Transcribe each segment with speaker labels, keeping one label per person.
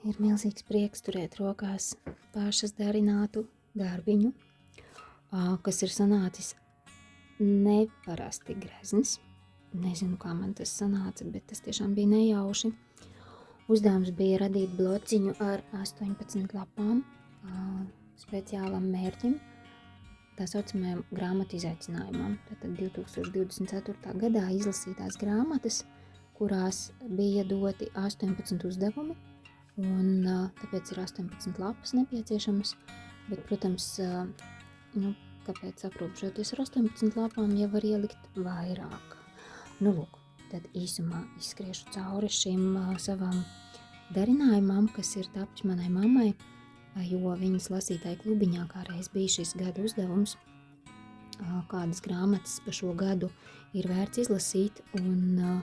Speaker 1: Ir milzīgs prieks turēt rokās pašas darinātu darbiņu, kas ir sanācis neparasti grezns. Nezinu, kā man tas sanāca, bet tas tiešām bija nejauši. Uzdevums bija radīt blociņu ar 18 lapām speciālam mērķim, tā saucamajam grāmatu izaicinājumam. Tātad 2024. gadā izlasītās grāmatas, kurās bija doti 18 uzdevumi, un tāpēc ir 18 lapas nepieciešamas, bet, protams, kāpēc aprobežoties ar 18 lapām, ja var ielikt vairāk. Lūk, tad īsumā izskriešu cauri šim savam darinājumam, kas ir tapis manai mammai, jo viņas lasītāju klubiņā kādreiz bija šis gada uzdevums, kādas grāmatas pa šo gadu ir vērts izlasīt, un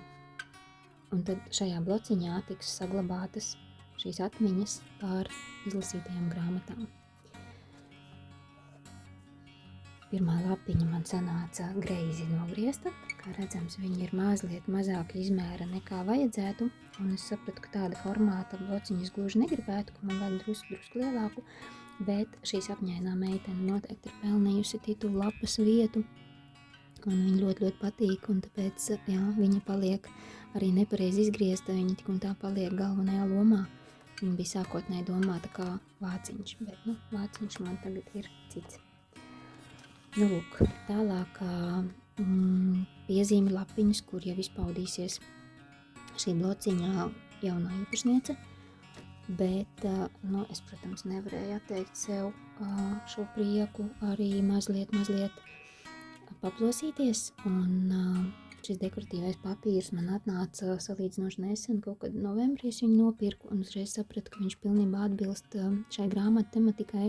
Speaker 1: tad šajā blociņā tiks saglabātas šīs atmiņas par izlasītajām grāmatām. Pirmā lapiņa man sanāca greizi nogriezta. Kā redzams, viņi ir mazliet mazāka izmēra nekā vajadzētu, un es sapratu, ka tāda formāta blociņu es gluži negribētu, ka man vajag drusku lielāku, bet šī sapņainā meitene noteikti ir pelnījusi titulu lapas vietu, un viņa ļoti patīk, un tāpēc, viņa paliek arī nepareizi izgriezta, viņa tik un tā paliek galvenajā lomā. Viņa bija sākotnēji domāta kā vāciņš, bet, vāciņš man tagad ir cits. Lūk, tālāk piezīmi lapiņas, kur jau izpaudīsies šī blociņā jaunā īpašniece, bet, es, protams, nevarēju atteikt sev šo prieku arī mazliet paplosīties, un šis dekoratīvais papīrs man atnāca salīdzinoši nesen, kaut kad novembrī es viņu nopirku, un uzreiz sapratu, ka viņš pilnībā atbilst šai grāmatu tematikai,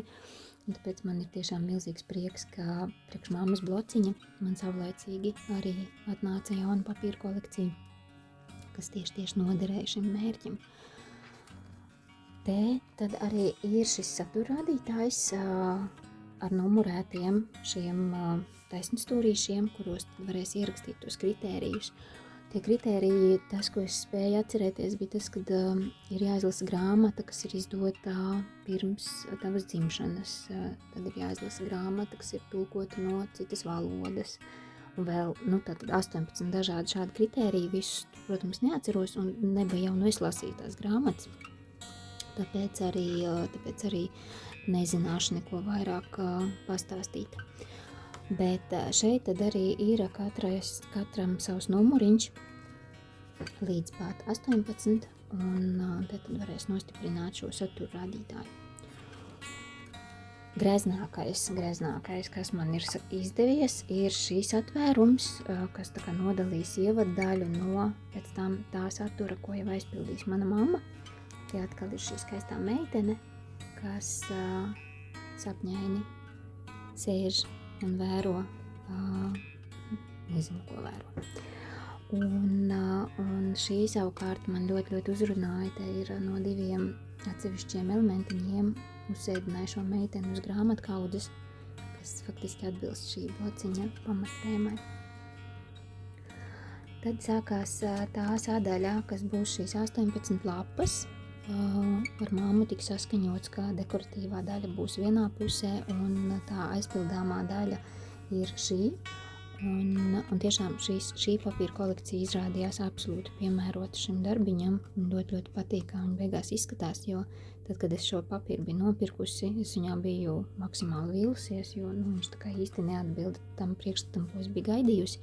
Speaker 1: un tāpēc man ir tiešām milzīgs prieks, ka priekš mammas blociņa man savlaicīgi arī atnāca jauna papīra kolekcija, kas tieši noderēja šim mērķim. Te tad arī ir šis saturrādītājs ar numurētiem šiem taisnstūrīšiem, kuros varēs ierakstīt tos kritērijus. Tie kritēriji, tas, ko es spēju atcerēties, bija tas, kad ir jāizlasa grāmata, kas ir izdota pirms tavas dzimšanas. Tad ir jāizlasa grāmata, kas ir tulkota no citas valodas. Un vēl, tātad 18 dažādi šādi kritēriji, visus, protams, neatceros un nebija jau izlasītās grāmatas. Tāpēc arī nezināšu neko vairāk pastāstīt. Bet šeit tad arī ir katram savs numuriņš līdz pat 18, un tad varēs nostiprināt šo satura rādītāju. Greznākais, kas man ir izdevies, ir šīs atvērums, kas tā kā nodalīs ievaddaļu no pēc tam tā satura, ko jau aizpildīs mana mamma. Tie atkal ir šī skaistā meitene, kas sapņaini sēž un vēro, nezinu, ko vēro. Un šī savukārt man ļoti uzrunāja, te ir no 2 atsevišķiem elementiņiem uzsēdināja šo meiteni uz grāmatkaudzes, kas faktiski atbilst šī blociņa pamattēmai. Tad sākās tā sādaļā, kas būs šīs 18 lapas. Ar mammu tik saskaņots, ka dekoratīvā daļa būs vienā pusē un tā aizpildāmā daļa ir šī. Un tiešām šī papīra kolekcija izrādījās absolūti piemērota šim darbiņam un ļoti patīk, kā viņa beigās izskatās, jo tad, kad es šo papīru biju nopirkusi, es viņā biju maksimāli vīlusies, jo viņš tā kā īsti neatbilda tam priekšstatam, ko es biju gaidījusi.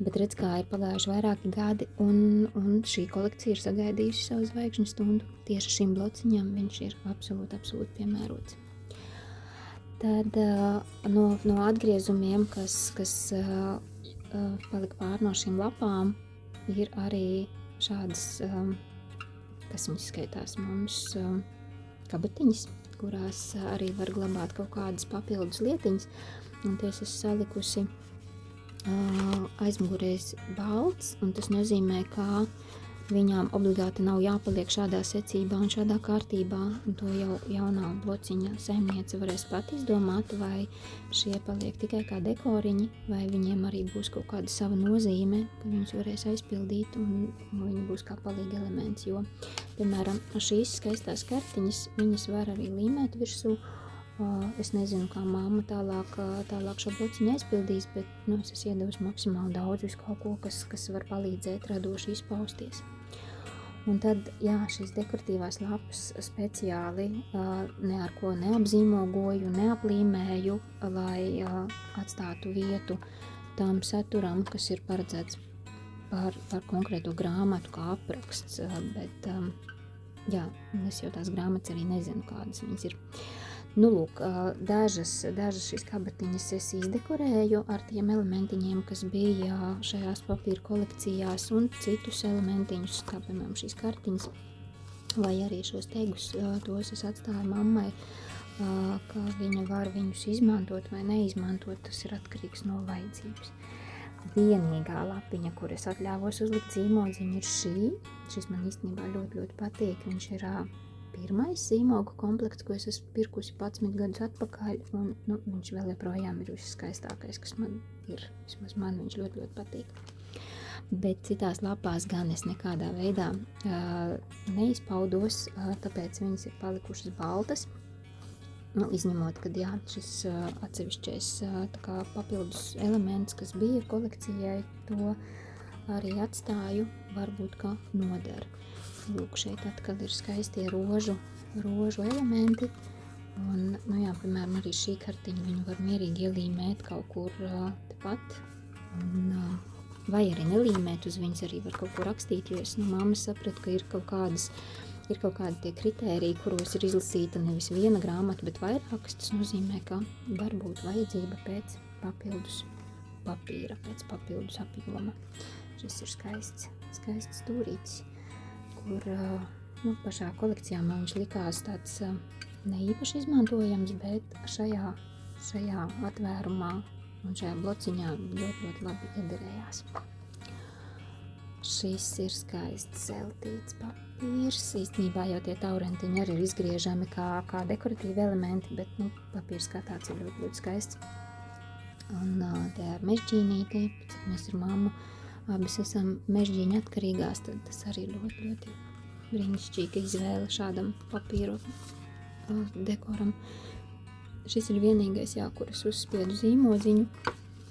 Speaker 1: Bet redz, kā ir pagājuši vairāki gadi, un šī kolekcija ir sagaidījusi savu zvaigžņu stundu. Tieši šim blociņam viņš ir absolūti piemērots. Tad no atgriezumiem, kas palika pār no šīm lapām, ir arī šādas, kas viņas skaitās mums, kabatiņas, kurās arī var glabāt kaut kādas papildus lietiņas. Un ties es salikusi aizmugurēs balts, un tas nozīmē, ka viņām obligāti nav jāpaliek šādā secībā un šādā kārtībā, un to jau jaunā blociņa saimniece varēs pat izdomāt, vai šie paliek tikai kā dekoriņi, vai viņiem arī būs kaut kāda sava nozīme, ka viņus varēs aizpildīt, un viņi būs kā palīga elements, jo, piemēram, šīs skaistās kartiņas, viņas var arī līmēt virsū. Es nezinu, kā mamma tālāk šo blociņu aizpildīs, bet es esmu iedevusi maksimāli daudz visu kaut ko, kas var palīdzēt radoši izpausties. Un tad, šīs dekoratīvās lapas speciāli ne ar ko neapzīmogoju, neaplīmēju, lai atstātu vietu tam saturam, kas ir paredzēts par konkrēto grāmatu kā apraksts, bet es jau tās grāmatas arī nezinu, kādas viņas ir. Lūk, dažas šīs kabatiņas es izdekorēju ar tiem elementiņiem, kas bija šajās papīra kolekcijās, un citus elementiņus, kā piemēram šīs kartiņas, vai arī šos tegus, tos es atstāju mammai, ka viņa var viņus izmantot vai neizmantot, tas ir atkarīgs no vajadzības. Vienīgā lapiņa, kur es atļāvos uzlikt zīmodziņu, ir šis man īstenībā ļoti, ļoti patīk, viņš ir pirmais zīmogu komplekts, ko es esmu pirkusi 11 gadus atpakaļ, un viņš vēl joprojām ir viskaistākais, kas man ir. Vismaz man viņš ļoti, ļoti patīk. Bet citās lapās gan es nekādā veidā neizpaudos, tāpēc viņas ir palikušas baltas. Izņemot, kad šis atsevišķais papildus elements, kas bija kolekcijai, to arī atstāju, varbūt kā noder. Lūk, šeit atkal ir skaistie rožu elementi, un, piemēram, arī šī kartiņa viņu var mierīgi ielīmēt kaut kur tepat, vai arī nelīmēt uz viņas, arī var kaut ko rakstīt, jo es no mammas sapratu, ka ir kaut kādi tie kritēriji, kuros ir izlasīta nevis viena grāmata, bet vairākas. Tas nozīmē, ka var būt vajadzība pēc papildus papīra, pēc papildus apjoma. Šis ir skaists stūrītis, kur pašā kolekcijā man viņš likās tāds neīpaši izmantojams, bet šajā atvērumā un šajā blociņā ļoti, ļoti labi iederējās. Šis ir skaists zeltīts papīrs. Īstenībā jau tie taurentiņi arī ir izgriežami kā dekoratīvi elementi, bet papīrs kā tāds ir ļoti, ļoti skaists. Un te ar mežģīnīti, cik mēs ar mammu abas esam mežģīņa atkarīgās, tad tas arī ļoti, ļoti brīnišķīga izvēle šādam papīru dekoram. Šis ir vienīgais, kur es uzspiedu zīmodziņu,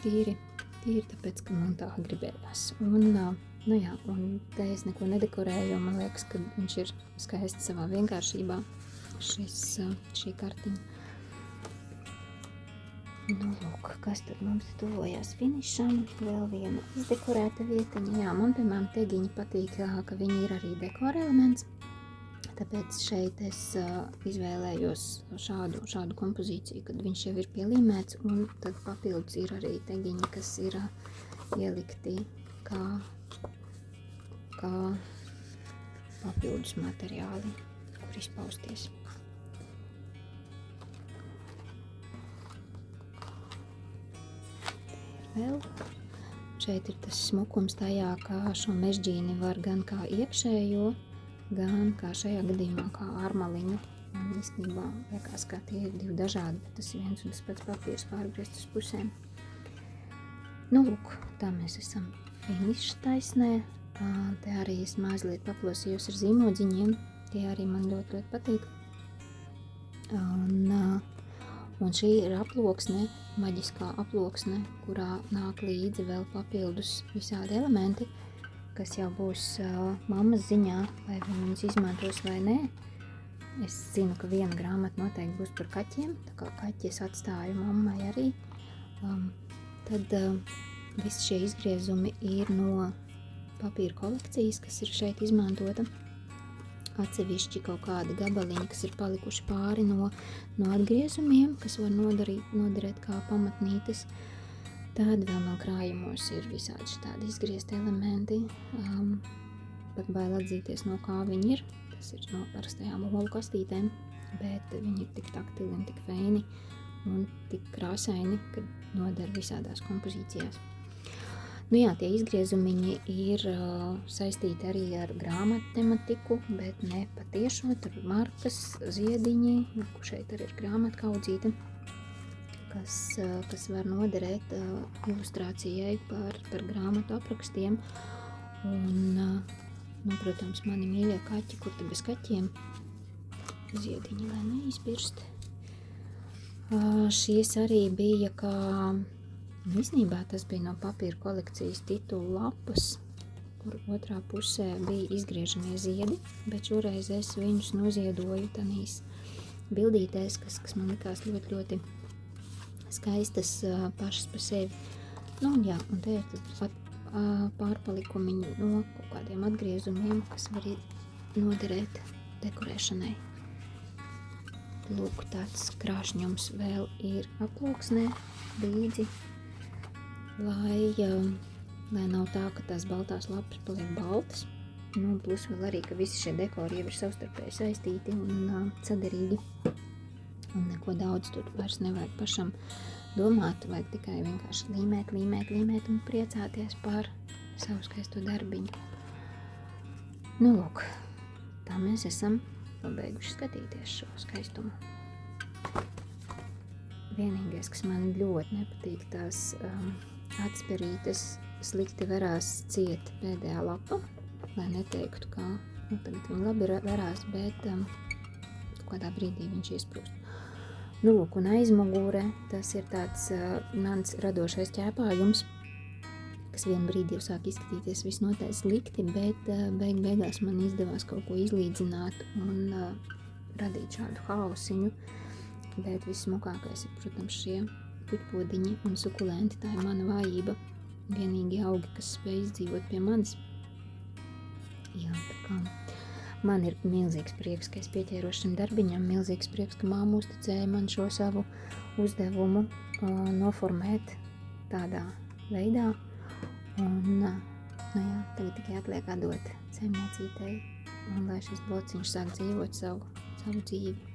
Speaker 1: tīri tāpēc, ka man tā gribējās. Un te es neko nedekorēju, jo man liekas, ka viņš ir skaists savā vienkāršībā, šī kartiņa. Lūk, kas tad mums tuvojās finišam, vēl viena izdekorēta vietiņa. Man, piemēram, tegiņi patīk, ka viņi ir arī dekora elements, tāpēc šeit es izvēlējos šādu kompozīciju, kad viņš jau ir pielīmēts, un tad papildus ir arī tegiņi, kas ir ielikti kā papildus materiāli, kur izpausties. Vēl. Šeit ir tas smukums tajā, kā šo mežģīni var gan kā iekšējo, gan kā šajā gadījumā kā ārmaliņu. Man īstenībā liekas, ka tie ir divi dažādi, bet tas ir viens un tas pats papīrs pārgriezt uz pusēm. Lūk, tā mēs esam finiša taisnē. Te arī es mazliet paplosījos ar zīmodziņiem. Tie arī man ļoti, ļoti patīk. Un šī ir aploksne, maģiskā aploksne, kurā nāk līdzi vēl papildus visādi elementi, kas jau būs mammas ziņā, vai viņus izmantos vai nē. Es zinu, ka viena grāmata noteikti būs par kaķiem, tā kā kaķi es atstāju mammai arī. Tad visi šie izgriezumi ir no papīra kolekcijas, kas ir šeit izmantota. Atsevišķi kaut kādi gabaliņi, kas ir palikuši pāri no atgriezumiem, kas var noderēt kā pamatnītes. Tad vēl man krājumos ir visādi tādi izgriezti elementi. Pat bail atzīties, no kā viņi ir. Tas ir no parastajām olu kastītēm, bet viņi ir tik taktili un tik feini un tik krāsaini, ka noder visādās kompozīcijās. Nu jā, tie izgriezumiņi ir saistīti arī ar grāmatu tematiku, bet ne patiešo, tur markas, ziediņi, šeit arī ir grāmatu kaudzīte, kas var noderēt ilustrācijai par grāmatu aprakstiem. Un, protams, mani mīļie kaķi, kur te bez kaķiem, ziediņi, lai neizbirst. Šīs arī bija kā, īstenībā tas bija no papīra kolekcijas titulu lapas, kur otrā pusē bija izgriežamie ziedi, bet šoreiz es viņus noziedoju tādīs bildītēs, kas man likās ļoti, ļoti skaistas pašas par sevi. Nu, jā, un te ir tad pārpalikumiņi no kaut kādiem atgriezumiem, kas var noderēt dekorēšanai. Lūk, tāds krāšņums vēl ir aploksnē līdzi, lai nav tā, ka tās baltās lapas paliek baltas. Nu, plus vēl arī, ka visi šie dekori jau ir savstarpēji saistīti un saderīgi. Un neko daudz tur vairs nevajag pašam domāt, vajag tikai vienkārši līmēt un priecāties par savu skaisto darbiņu. Nu, lūk, tā mēs esam pabeiguši skatīties šo skaistumu. Vienīgais, kas man ļoti nepatīk, tās atsperītes slikti verās ciet pēdējā lapa, lai neteiktu, ka tagad viņi labi verās, bet kādā brīdī viņš iesprūst. Nu, lūk, un aizmugure, tas ir tāds mans radošais ķēpājums, kas vienu brīdi jau sāk izskatīties visnotaļ slikti, bet beigās man izdevās kaut ko izlīdzināt un radīt šādu hausiņu. Bet vissmukākais ir, protams, šie puķpodiņi un sukulenti, tā ir mana vājība. Vienīgi augi, kas spēj izdzīvot pie manis. Jā, tā kā man ir milzīgs prieks, ka es pieķēros šim darbiņam, milzīgs prieks, ka māma uzticēja man šo savu uzdevumu noformēt tādā veidā. Un, jā, tagad tikai atliek atdot saimniecītei, un lai šis blociņš sāk dzīvot savu dzīvi.